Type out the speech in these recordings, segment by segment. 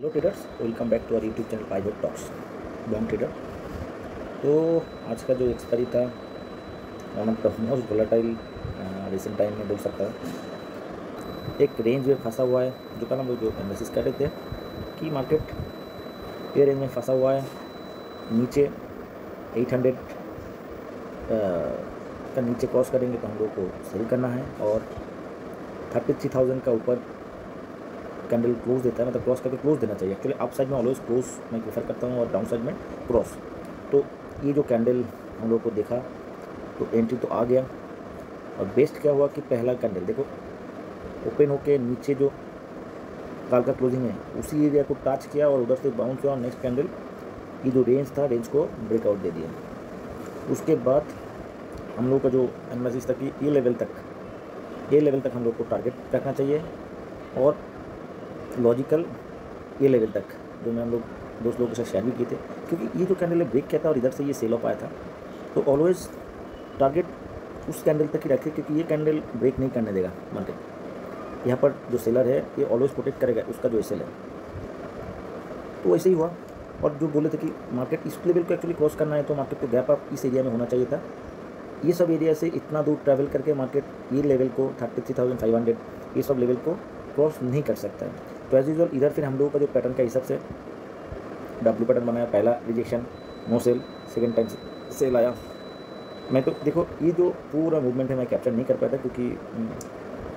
Hello traders, welcome back to our YouTube channel Pivot Talks Long Trader. तो आज का जो एक्सपायरी था one of the most volatile recent time में बोल सकता है। एक रेंज में फंसा हुआ है, जो कल हम लोग जो एनालिसिस कर रहे थे कि मार्केट ये रेंज में फंसा हुआ है। नीचे 800 का नीचे क्रॉस करेंगे तो हम लोग को सेल करना है, और 33,000 का ऊपर कैंडल क्लोज देता है, मतलब क्रॉस करके क्लोज देना चाहिए। एक्चुअली अप साइड में ऑलवेज क्लोज मैं प्रेफर करता हूँ और डाउन साइड में क्रॉस। तो ये जो कैंडल हम लोग को देखा तो एंट्री तो आ गया, और बेस्ट क्या हुआ कि पहला कैंडल देखो ओपन होके नीचे जो काल का क्लोजिंग है उसी एरिया को टच किया और उधर से बाउंस हुआ। नेक्स्ट कैंडल ये जो रेंज था, रेंज को ब्रेकआउट दे दिया। उसके बाद हम लोग का जो एनालिसिस था कि ये लेवल तक हम लोग को टारगेट रखना चाहिए, और लॉजिकल ये लेवल तक जो मैं हम लोग दोस्त लोगों के साथ शेयर भी किए थे, क्योंकि ये जो कैंडल ब्रेक किया था और इधर से ये सेल ऑफ आया था, तो ऑलवेज टारगेट उस कैंडल तक ही रखे, क्योंकि ये कैंडल ब्रेक नहीं करने देगा मार्केट। यहाँ पर जो सेलर है ये ऑलवेज प्रोटेक्ट करेगा उसका जो एसएल है। तो वैसे ही हुआ, और जो बोले थे कि मार्केट इस लेवल को एक्चुअली क्रॉस करना है तो मार्केट को गैप अप इस एरिया में होना चाहिए था। ये सब एरिया से इतना दूर ट्रैवल करके मार्केट ये लेवल को 33,500 ये सब लेवल को क्रॉस नहीं कर सकता है। तो एज यूजुअल इधर फिर हम लोगों का जो पैटर्न का हिसाब से डब्ल्यू पैटर्न बनाया, पहला rejection no sell, second time sell आया। मैं तो देखो ये जो पूरा मूवमेंट है मैं कैप्चर नहीं कर पाया था, क्योंकि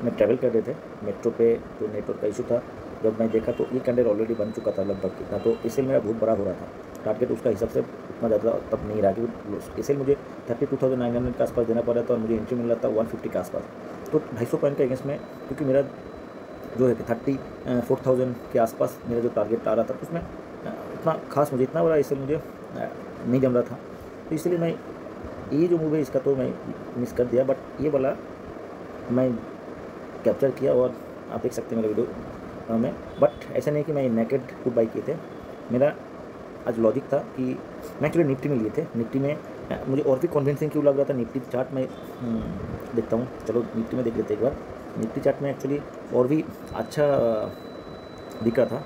मैं ट्रैवल कर रहे थे मेट्रो पे, तो नेटवर्क का इशू था। जब मैं देखा तो ये कैंडल ऑलरेडी बन चुका था लगभग कितना, तो एसएल मेरा बहुत बड़ा हो रहा था। टारगेट उसका हिसाब से उतना ज़्यादा तब नहीं रहा, क्योंकि एसएल मुझे 32,900 के आसपास देना पड़ रहा था, और मुझे एंट्री मिल रहा था 150 के आसपास। तो 250 पॉइंट के अगेंस्ट में, क्योंकि मेरा जो है कि 34,000 के आसपास मेरा जो टारगेट आ रहा था, उसमें उतना खास मुझे इतना बड़ा एसएल मुझे नहीं जम रहा था। तो इसलिए मैं ये जो मूव है इसका तो मैं मिस कर दिया, बट ये वाला मैं कैप्चर किया, और आप देख सकते हैं मेरे वीडियो में। बट ऐसा नहीं कि मैं नेकेड पुट बाई किए थे, मेरा आज लॉजिक था कि मैं एक्चुअली निफ्टी में लिए थे। निफ्टी में मुझे और भी कन्विंसिंग क्यों लग रहा था, निफ्टी चार्ट में देखता हूँ, चलो निफ्टी में देख लेते एक बार। निफ्टी चार्ट में एक्चुअली और भी अच्छा दिख रहा था।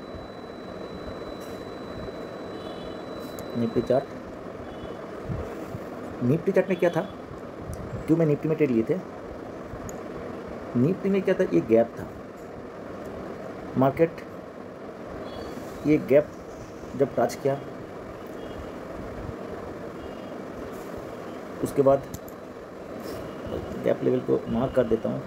निफ्टी चार्ट में क्या था, क्यों मैं निफ्टी में ट्रेड लिए थे, निफ्टी में क्या था, ये गैप था। मार्केट ये गैप जब टच किया उसके बाद गैप लेवल को मार्क कर देता हूँ।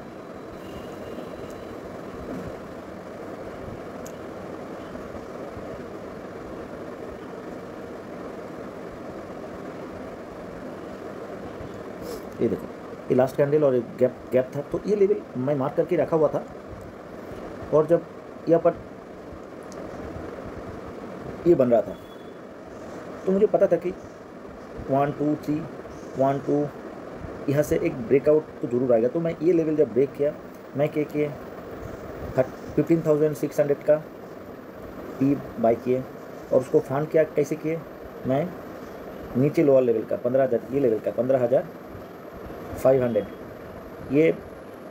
ये देखो ये लास्ट कैंडल और गैप था, तो ये लेवल मैं मार्क करके रखा हुआ था। और जब यहाँ पर ये बन रहा था तो मुझे पता था कि 1 2 3 1 2 यहाँ से एक ब्रेकआउट तो जरूर आएगा। तो मैं ये लेवल जब ब्रेक किया, मैं क्या किए 15,600 का पी बाई किए, और उसको फांड किया। कैसे किए, मैं नीचे लोअर लेवल का 15,000, ये लेवल का 15,500 ये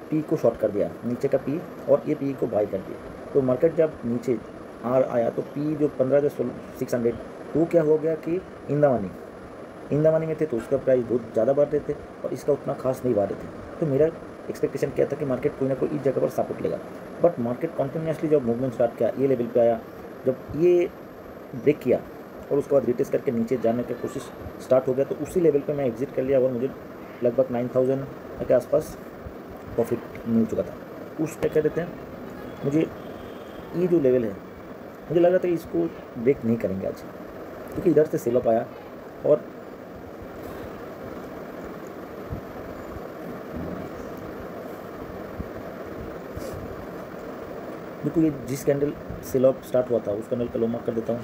पी को शॉर्ट कर दिया, नीचे का पी, और ये पी को बाई कर दिया। तो मार्केट जब नीचे आया तो पी जो 15,600 तो क्या हो गया कि इन द मनी में थे, तो उसका प्राइस बहुत ज़्यादा बढ़ रहे थे और इसका उतना खास नहीं बढ़ रहे थे। तो मेरा एक्सपेक्टेशन क्या था कि मार्केट कोई ना कोई इस जगह पर सपोर्ट लेगा। बट मार्केट कॉन्टिन्यूसली जब मूवमेंट स्टार्ट किया, ये लेवल पे आया, जब ये ब्रेक किया और उसके बाद रिटेस्ट करके नीचे जाने की कोशिश स्टार्ट हो गया, तो उसी लेवल पे मैं एग्जिट कर लिया, और मुझे लगभग 9,000 के आसपास प्रॉफिट मिल चुका था। उस क्या कहते हैं, मुझे ये जो लेवल है मुझे लग रहा था इसको ब्रेक नहीं करेंगे आज, क्योंकि इधर से सेल ऑफ आया। और देखो ये जिस कैंडल सेल ऑफ स्टार्ट हुआ था उस कैंडल का लो मार्क कर देता हूँ।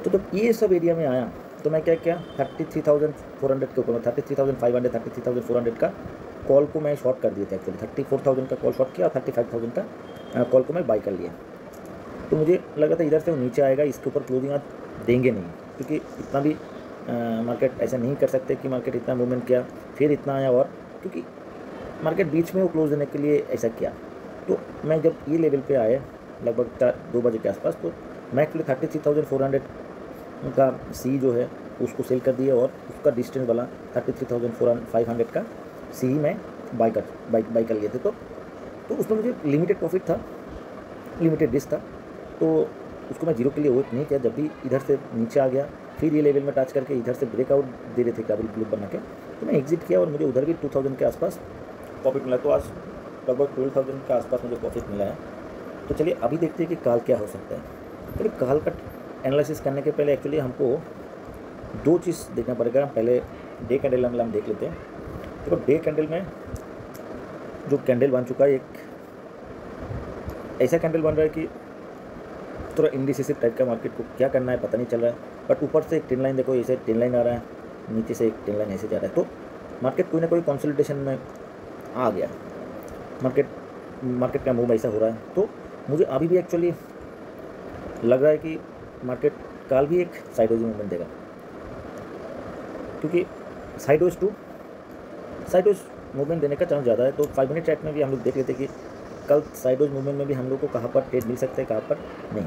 तो जब ये सब एरिया में आया तो मैं क्या 33,400 के ऊपर, 33,500 33,400 का कॉल को मैं शॉर्ट कर दिया था। एक्चुअली 34,000 का कॉल शॉर्ट किया और 35,000 का कॉल को मैं बाई कर लिया। तो मुझे लगा था इधर से वो नीचे आएगा, इसके ऊपर क्लोजिंग आज देंगे नहीं, क्योंकि इतना भी मार्केट ऐसा नहीं कर सकते कि मार्केट इतना मूवमेंट किया फिर इतना आया, और क्योंकि मार्केट बीच में वो क्लोज देने के लिए ऐसा किया। तो मैं जब ये लेवल पे आए लगभग 2 बजे के आसपास, तो मैं एक्चुअली 33,400 का सी जो है उसको सेल कर दिया और उसका डिस्टेंस वाला 33,500 का सी मैं बाई कर लिए थे। तो उसमें मुझे लिमिटेड प्रॉफिट था, लिमिटेड रिस्क था, तो उसको मैं जीरो के लिए वेट नहीं किया। जब भी इधर से नीचे आ गया, फिर ये लेवल में टच करके इधर से ब्रेकआउट दे रहे थे डबल ब्लू बना के, तो मैं एग्जिट किया और मुझे उधर भी 2000 के आसपास प्रॉफिट मिला। तो आज लगभग 12,000 के आसपास मुझे प्रॉफिट मिला है। तो चलिए अभी देखते हैं कि काल क्या हो सकता है। चलिए काल का एनालिसिस करने के पहले एक्चुअली हमको दो चीज़ देखना पड़ेगा। पहले डे कैंडल हम देख लेते हैं। तो डे कैंडल में जो कैंडल बन चुका है, एक ऐसा कैंडल बन रहा है कि थोड़ा इंडिसिसिव टाइप का, मार्केट को क्या करना है पता नहीं चल रहा है। बट ऊपर से एक ट्रेंड लाइन देखो, ऐसे ट्रेंड लाइन आ रहा है, नीचे से एक ट्रेंड लाइन ऐसे जा रहा है। तो मार्केट कोई ना कोई कंसोलिडेशन में आ गया, मार्केट का मूव ऐसा हो रहा है। तो मुझे अभी भी एक्चुअली लग रहा है कि मार्केट काल भी एक साइडवेज मूवमेंट देगा, क्योंकि साइडवेज मूवमेंट देने का चांस ज़्यादा है। तो 5 मिनट चार्ट में भी हम लोग देख लेते हैं कि कल साइडवेज मूवमेंट में भी हम लोग को कहाँ पर ट्रेड मिल सकता है, कहाँ पर नहीं।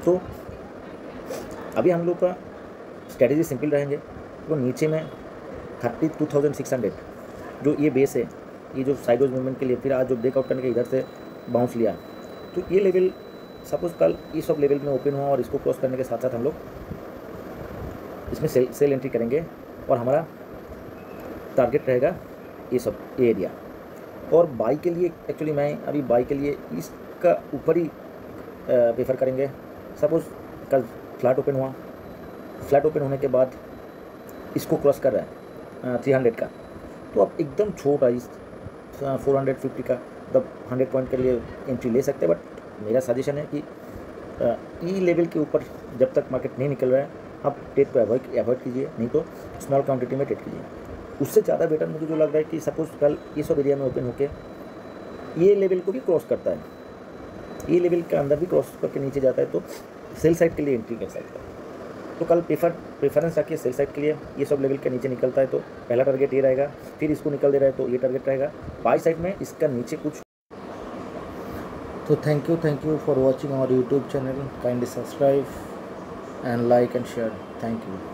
तो अभी हम लोग का स्ट्रेटेजी सिंपल रहेंगे। तो नीचे में 32,600 जो ये बेस है, ये जो साइडवेज मूवमेंट के लिए फिर आज जो ब्रेकआउट करने के इधर से बाउंस लिया, तो ये लेवल सपोज कल ये सब लेवल में ओपन हुआ और इसको क्रॉस करने के साथ साथ हम लोग इसमें सेल एंट्री करेंगे और हमारा टारगेट रहेगा ये सब एरिया। और बाई के लिए एक्चुअली मैं अभी बाई के लिए इसका ऊपर ही प्रेफर करेंगे। सपोज कल फ्लैट ओपन हुआ, फ्लैट ओपन होने के बाद इसको क्रॉस कर रहा है 300 का, तो आप एकदम छोटा इस 450 का मतलब 100 पॉइंट के लिए एंट्री ले सकते हैं। बट मेरा सजेशन है कि ई लेवल के ऊपर जब तक मार्केट नहीं निकल रहा है आप ट्रेड को अवॉइड कीजिए, नहीं तो स्मॉल क्वांटिटी में ट्रेड कीजिए। उससे ज़्यादा बेटर मुझे जो लग रहा है कि सपोज कल ये सब एरिया में ओपन होके ये लेवल को भी क्रॉस करता है, ये लेवल के अंदर भी क्रॉस करके नीचे जाता है, तो सेल साइड के लिए एंट्री कर सकता है। तो कल प्रेफरेंस रखिए सेल साइड के लिए। ये सब लेवल के नीचे निकलता है तो पहला टारगेट ये रहेगा, फिर इसको निकल दे रहा है तो ये टारगेट रहेगा। बाई साइड में इसका नीचे कुछ। तो thank you for watching our YouTube channel. Kindly subscribe and like and share. Thank you.